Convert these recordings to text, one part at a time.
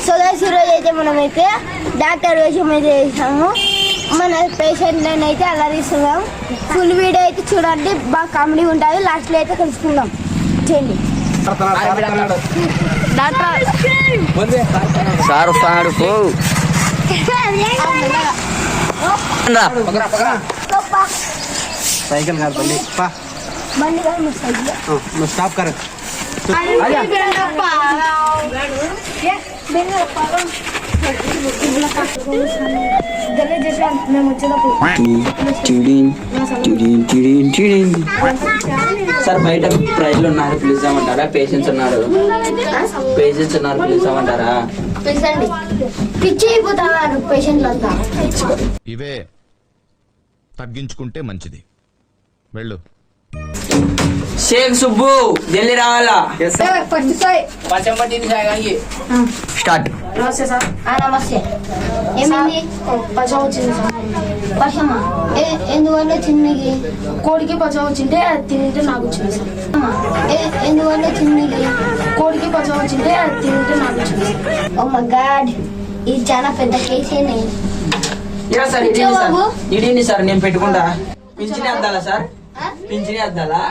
So guys ఈరోజు అయితే మనమైతే డాక్టర్ వేషం అయితే చేసాము. మన పేషెంట్ అయితే అలా తీస్తున్నాం. ఫుల్ వీడియో అయితే చూడండి, బాగా కామెడీ ఉంటుంది. లాస్ట్లో అయితే కలుసుకుందాం. చేయండి సార్ వస్తాడు. साइकिल कर बंदी पा बंदी कर मत सही मैं स्टॉप कर आजा ये बेना पागल गले जैसे मैं मुझे तो సార్ బయట ప్రైజ్లు ఉన్నారు, పిలుస్తామంటారా? పేషెంట్స్ ఉన్నారు, పిలుస్తామంటారా? పిలిచండి. పిచ్చి అయిపోతారు పేషెంట్లు అంతా. ఇవే తగ్గించుకుంటే మంచిది. వెళ్ళు. షేక్ సుబ్బు ఢిల్లీ రావాలా? స్టార్ట్. నమస్తే సార్. నమస్తే. ఏమైంది? పచ్చం వచ్చింది సార్. పచ్చమా ఎందువల్ల చిన్నకి? కోడికి పచ్చం వచ్చింటే అది తింటే నాకు వచ్చింది సార్. ఎందువల్ల చిన్నకి? కోడికి పచ్చం వచ్చింటే అది తింటే నాకు వచ్చింది సార్. ఓ మై గాడ్, ఇది చాలా పెద్ద కేసేనే. ఇడీని సార్, నేను పెట్టుకుంటా. పింఛని అద్దాలా సార్? పింఛని అద్దాలా?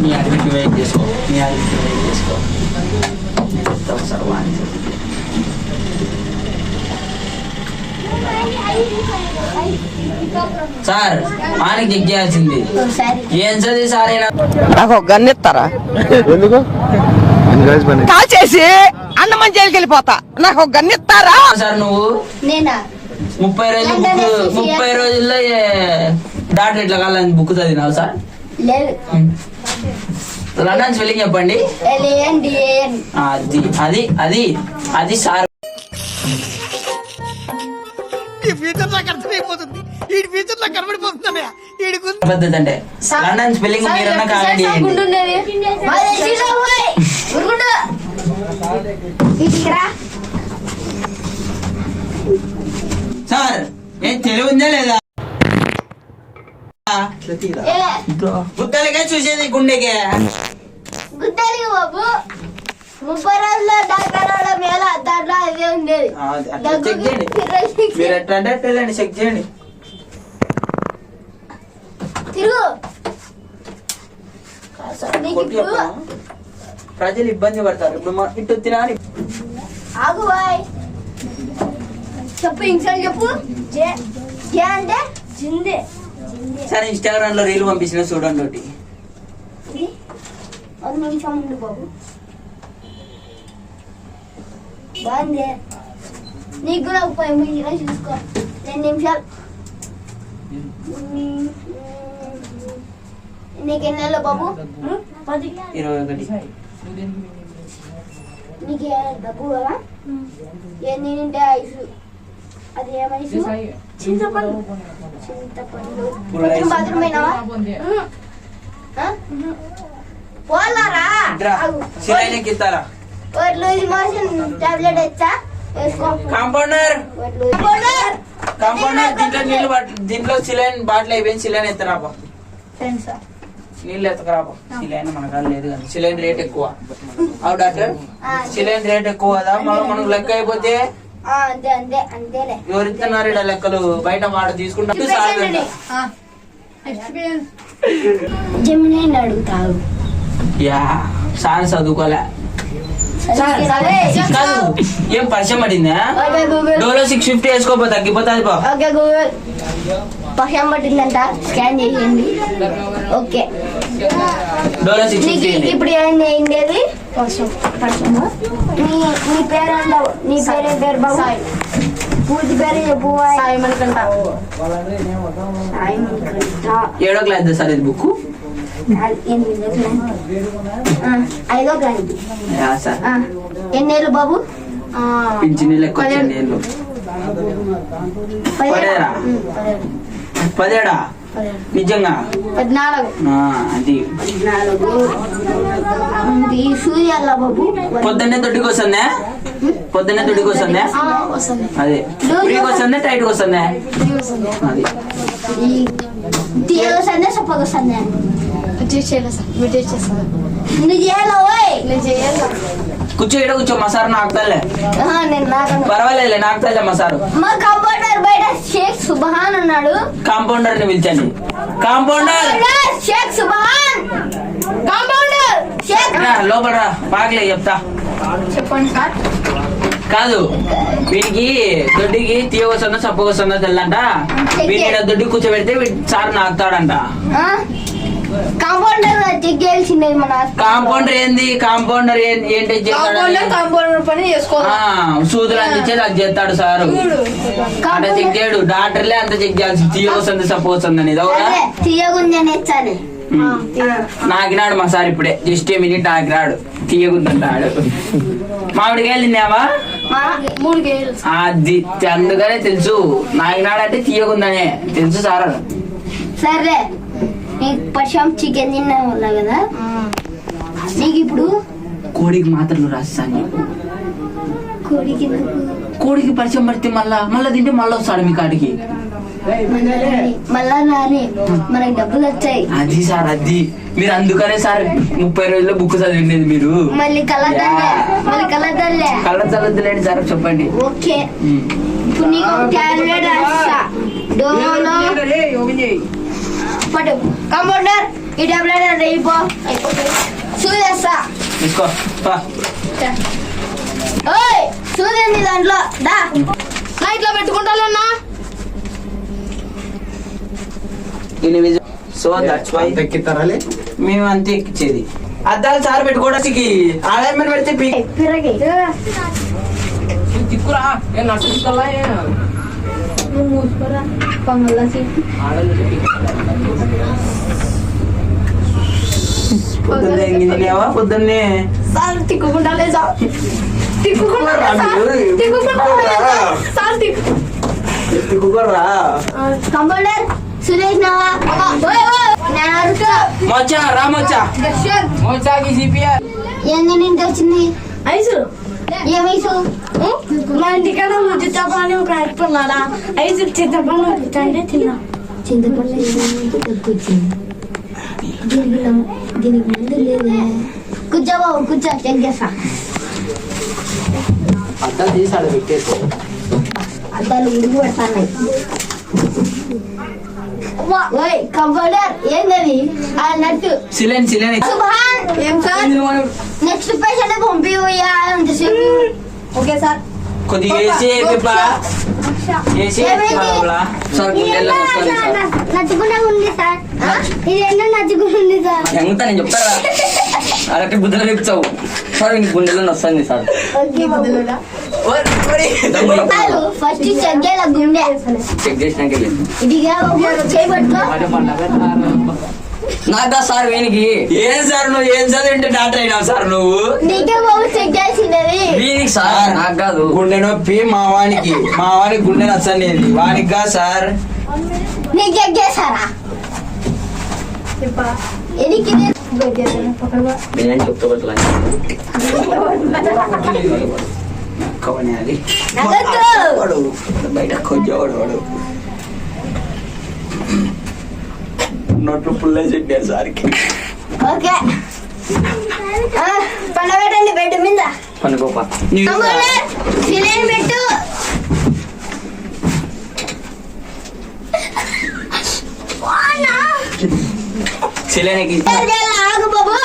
నీ అడిగికి వెయిట్ చేసుకో, నీ అడిగికి వెయిట్ చేసుకో. సార్ సార్ మానికి చెక్ చేయాల్సింది. ఏం చదివి సార్? నాకు ఒక గన్ ఇస్తారా? ఎందుకు కాల్ చేసి అన్నమని జైలుకి వెళ్ళిపోతా. నాకు ఒక గన్ ఇస్తారా సార్? నువ్వు 30 రోజుల్లో డాక్టర్ ఇట్లా కాలని బుక్ చదివినావు సార్? లండన్ స్పెల్లింగ్ చెప్పండి. అది అది అది సార్. పద్ధతి అంటే లండన్ స్పెల్లింగ్ మీరన్నా కామెంట్ సార్. ఏం తెలివి ఉందా లేదా? గుద్దలకే చూసేది, గుండెకే గుద్దలి బాబు. 30 రోజుల్లో డాక్టర్ మేళ దాంట్లో అదే ఉండేది. చెక్ చేయండి, మీరు ఎట్లా అంటే వెళ్ళండి, చెక్ చేయండి. తిరుగు. ప్రజలు ఇబ్బంది పడతారు. ఇప్పుడు ఇటు తినాలి. ఆగు బాయ్, చెప్పు. ఇంకోసారి చెప్పు. జే అంటే జిందే. సరే, ఇన్స్టాగ్రామ్ లో రీల్ పంపించిన చూడండి. ఒకటి 1 నిమిషం ఉండు బాబు. బాగుంది. నీకు కూడా 30 నిమిషాలు చూసుకో. 2 నిమిషాలు. నీకు ఎన్ని నెలలు బాబు? 21. నీకు డబ్బు కదా? ఎన్ని నింటే ఐసు? అది ఏమైసు? చింతపండు. బాత్రూమ్ అయినావా? పోలారా టాబ్లెట్ వచ్చా కాంపౌండర్ దీంట్లో సిలైన్ బాటిల్ అయిపోయింది. సిలైన్ ఎత్తరాపా, నీళ్ళు ఎత్తకరాపా. సిలైన్ మన కాదు లేదు కానీ సిలైన్ రేట్ ఎక్కువ. అవు డాక్టర్, సిలైన్ రేట్ ఎక్కువ కదా. మనకు లెక్క అయిపోతే ఎవరు ఇస్తున్నారు ఇక్కడ లెక్కలు? బయట వాడు తీసుకుంటా. జమిని అడుగుతావు. యా సార్ చదువుకోలే. ఏం పరిచయం పడిందా? డోలో 650 వేసుకోపో, తగ్గిపోతుంది. ఓకే గూగుల్, పరిచయం పట్టిందంట. స్కాన్ చేయండి. ఓకే, డోలో 650. ఇప్పుడు ఏంటి పరిచయం? నీ పేరు అంటావు. నీ పేరే పేరు బాబు? పూర్తి పేరు చెప్పు. సాయి మణికంఠ. 7వ క్లాస్ సార్ ఇది బుక్? 5వ క్లాస్. ఎన్నేళ్ళు బాబు? పింఛన్ లెక్క 17. నిజంగా 14. అది సూర్యాల బాబు. పొద్దున్నే దొడ్డికి వస్తుందా? పొద్దున్నే దొడ్డికి వస్తుందా? అదే ఫ్రీకి వస్తుందా, టైట్కి వస్తుందా? అది చప్పగా వస్తుంది చేయాలి సార్ మీరు చేసేస్తారు నువ్వు చేయాలా ఓయ్ నేను చేయాలి కూర్చో ఈడ కూర్చో మా సార్ నాకుతలే నేను నాకను పర్వాలేదు నాకుతలే మా సారు. మా కంపౌండర్ బయట షేక్ సుబహాన్ అన్నాడు కాంపౌండర్ ని పిలిచండి. కాంపౌండర్ షేక్ సుబహాన్ కంపౌండర్ షేక్ రా, లోపల రా బాగలే చెప్తా. చెప్పండి సార్ కాదు వీడికి దొడ్డికి తీయ వస్తుందో చప్ప వస్తుందో తెల్లంట. వీడి దొడ్డి కూర్చోబెడితే వీడి సార్ నాకుతాడంట. కాంపౌండర్ చెక్ చేయాల్సిందే మన కాంపౌండర్ ఏంది? కాంపౌండర్ ఏంటి కాంపౌండర్ పని చేసుకోవాలి సూదులు అందించేది అది చేస్తాడు సారు. అంటే చెక్ చేయడు, డాక్టర్లే అంత చెక్ చేయాల్సి తీయ వస్తుంది చప్ప వస్తుంది అనేది. అవునా? తీయగుంది అని ఇచ్చాను నాకినాడు మా సార్ ఇప్పుడే జస్ట్ ఏ మినిట్ నాకినాడు తీయగుందంటాడు. మామిడికాయలు తిన్నావా? 3 కేజీలు అది అందుకనే తెలుసు నాకినాడు అంటే తీయగుందనే తెలుసు సార్. సరే నీకు పరిచయం చికెన్ తిన్నా వల్ల కదా నీకు ఇప్పుడు కోడికి మాత్రలు రాస్తాను నీకు. కోడికి కోడికి పరిచయం పడితే మళ్ళా తింటే మళ్ళీ వస్తాడు మీ కాడికి. మళ్ళా రాని మనకి డబ్బులు వచ్చాయి. అది సార్ అది మీరు అందుకనే సార్ 30 రోజుల్లో బుక్ చదివిండేది మీరు. మళ్ళీ కలదల్లే కళ్ళ చల్లద్దులేండి సార్ చెప్పండి. ఓకే ఇప్పుడు నీకు టాబ్లెట్ రాస్తా డోలో పట్టు కంపౌండర్ ఈ టాబ్లెట్ రేపో చూసేస్తా తీసుకో పా. ఓయ్ చూడండి దాంట్లో దా నా ఇట్లా పెట్టుకుంటానన్నా సో దట్స్ వై ఎక్కిస్తారాలే మేము అంతే ఎక్కించేది. అద్దాలు సార్ పెట్టుకోవడానికి ఆదాయం పెడితే పిరగి తిక్కురా నువ్వు మూసుకోరా పొంగల్లా పొద్దున్నే తినేవా? పొద్దున్నే సార్ తిక్కుకుంటా లేదా తిక్కుకోరా. కంపౌండర్ సురేష్ నావా నేను అరుస్తా మచ్చా రా మచ్చా మచ్చాకి సిపిఆర్ ఏంది నింటి వచ్చింది ఐసు ఏ వయసు మా ఇంటికాడ చింతపండు ఒక అయిపోయినాడా ఐసు చింతపండు అంటే తిన్నా చింతపండు దగ్గు వచ్చింది దీనికి ముందు లేదే కూర్చో బాబు కూర్చో చెక్ చేస్తా అద్దాలు తీసి అక్కడ పెట్టేసి అద్దాలు ఉడుగు పెడతాయి ఓయ్ కంపౌండర్ ఏంటది ఆ నట్టు సిలెన్ సుభాన్ ఏం సార్ నెక్స్ట్ పేషెంట్ పంపి అంతసేపు ఓకే సార్ కొద్దిగా ఏసీ అయిపోయి ఏసీ సార్ గుండెల్లో వస్తుంది సార్. నచ్చుకునే ఉంది సార్ ఇది ఎన్నో నచ్చుకుని ఉంది సార్ ఎంత నేను చెప్తారా అలాంటి గుద్దలు తెచ్చావు సార్ ఇంక గుండెలో వస్తుంది సార్ ఫస్ట్ చెక్ చేయాలి గుండె చెక్ చేసినాక ఇదిగా చేయబట్టుకో నాకా సార్ వీనికి ఏం సార్ నువ్వు ఏం చదివింటే డాక్టర్ అయినావు సార్ నువ్వు? నీకే బాబు చెక్ చేసింది వీనికి సార్ నాకు కాదు గుండె నొప్పి మా వానికి గుండె నచ్చలేదు వానికి కా సార్. నీకు చెక్ చేశారా ఎనికి నేను చెప్తా పట్ల అది నగదు వాడు బయట కొంచెవాడు వాడు నోట్లు పుల్లే చెప్పారు సార్కి. ఓకే పండబెట్టండి బెడ్ మీద పనుకోపా సిలిండర్ పెట్టు సిలేనికి ఆగు బాబు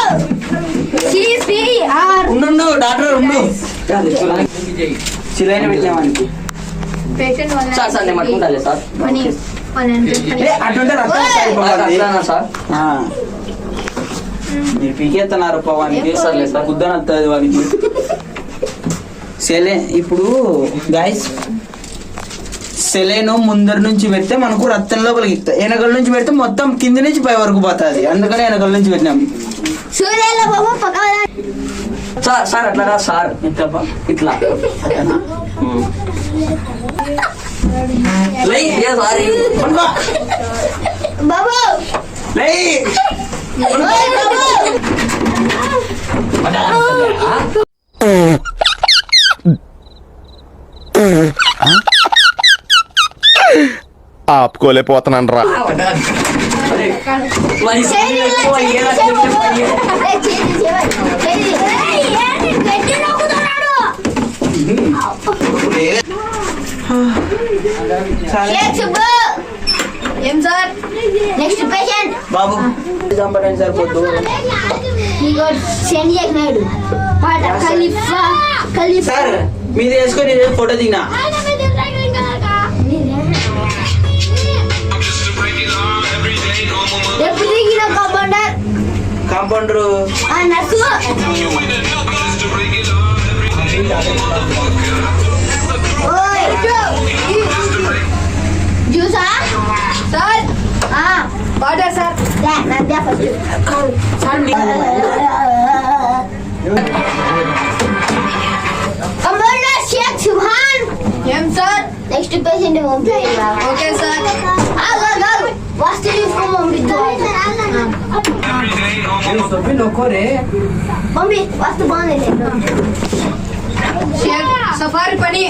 సిపిఆర్ ఉండు డాక్టర్ ఉండు. సిలైన్ పెట్టినావానికి పేషెంట్ సార్ సార్ నేను పట్టుకుంటాలే సార్ అటుంటే రక్తం సరిపోతుంది. అట్లానా సార్ ఆ. మీరు పీకేస్తున్నారు వానికి సర్లే సార్. గుద్దన వస్తుంది వానికి. ఇప్పుడు గాయస్ సెలైన్ ముందర నుంచి పెడితే మనకు రక్తం లోపలికి ఎక్కుతాయి. వెనకల నుంచి పెడితే మొత్తం కింది నుంచి పై వరకు పోతుంది. అందుకనే వెనకల నుంచి పెట్టినాం. సూర్యాల బాబు పక్క సార్ సార్ అట్లా రా సార్ ఇట్లా లై ఏ సార్ పడుకో. బాబు లై. ఓయ్ బాబు ఆపుకోలేకపోతున్నాను రా. ఏం సార్ నెక్స్ట్ పేషెంట్ బాబు చంపడానికి సరిపోద్దు. సెండ్ చేసినాడు ఖలీఫా సార్ మీది వేసుకొని ఫోటో దిగినా. ఎప్పుడు దిగిన కాంపౌండర్ కాంపౌండర్ నర్సు జ్యూసా sir water sir compounder Sheikh Suhan ఏం sir next patient okay sir వస్తు తీసుకోమని మమ్మీ వస్తు బాగుంది సఫారీ పని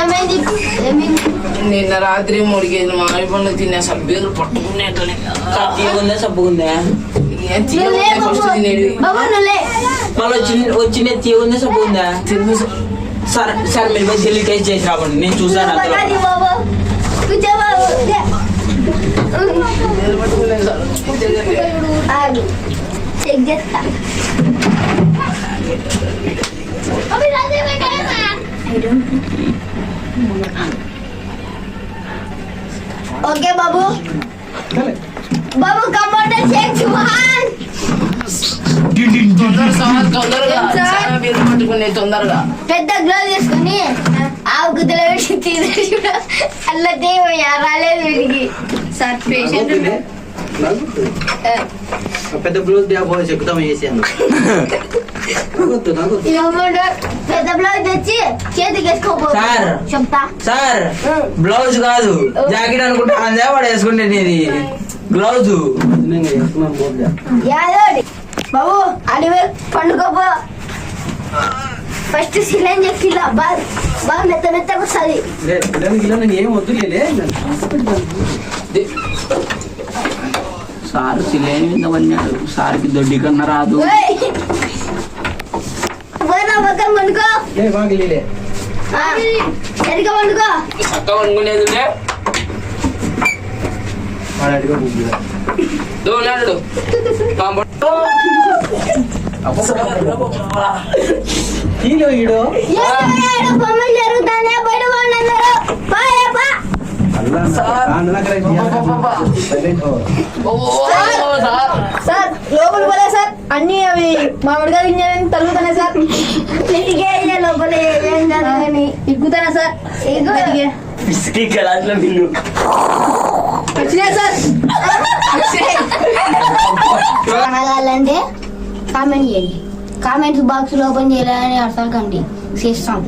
ఏమైంది ఏమైంది నిన్న రాత్రి 3 కేజీలు మామిడి పండ్లు తిన్నా సభ్యులు పట్టుకునేటోనే తీయగుందా సబ్బుగుందా? ఫస్ట్ తినేది బాబు నువ్వులే మళ్ళీ వచ్చిన తీయగుందా సబ్బుగుందా? సార్ సార్ మీరు పోయి ఢిల్లీ టెస్ట్ చేసి రావండి, నేను చూసాను అందులో. బాబు కూర్చో బాబు చెక్ చేస్తా ఓకే బాబు బాబు కంపౌండర్ షేక్ సుహాన్ తొందరగా చాలా బీర్లు పట్టుకునే తొందరగా పెద్ద గ్లౌజ్ తీసుకుని ఆవు గుద్దలో పెట్టి తీసి అలా దేవయ్యా రాలేదు వీడికి సార్ పేషెంట్ పెద్ద బ్లూస్ పోయి చెక్కుతాం వేసాను. పెద్ద బ్లౌజ్ తెచ్చి చేతికి వేసుకోపో సార్ చెప్తా సార్ బ్లౌజ్ కాదు జాకెట్ అనుకుంటా అందే వాడు వేసుకుంటే నీది గ్లౌజ్. యాదోడి బాబు అడివే పండుకోపో ఫస్ట్ సిలిండర్ చెక్కిలా బాగా మెత్త మెత్తగా వస్తుంది నేను ఏం వద్దులే. సార్ సిలేని మీద పడినాడు, సార్కి దొడ్డి కన్నా రాదు. పోయినా పక్కన పండుకో బాగలే సరిగ్గా పండుకో చక్క వండుకునేది ఉన్నాడు ఈడో బొమ్మలు జరుగుతానే బయట వాళ్ళందరూ సార్ లోపల పోలే సార్ అన్ని అవి మామిడిగా ఇంజనీరింగ్ తగ్గుతున్నాయి సార్ లోపల ఇగ్గుతానా సార్ వచ్చినాయి సార్ అనగాలంటే కామెంట్ చేయండి, కామెంట్స్ బాక్స్ ఓపెన్ చేయాలని అర్థం కండి చేస్తాం.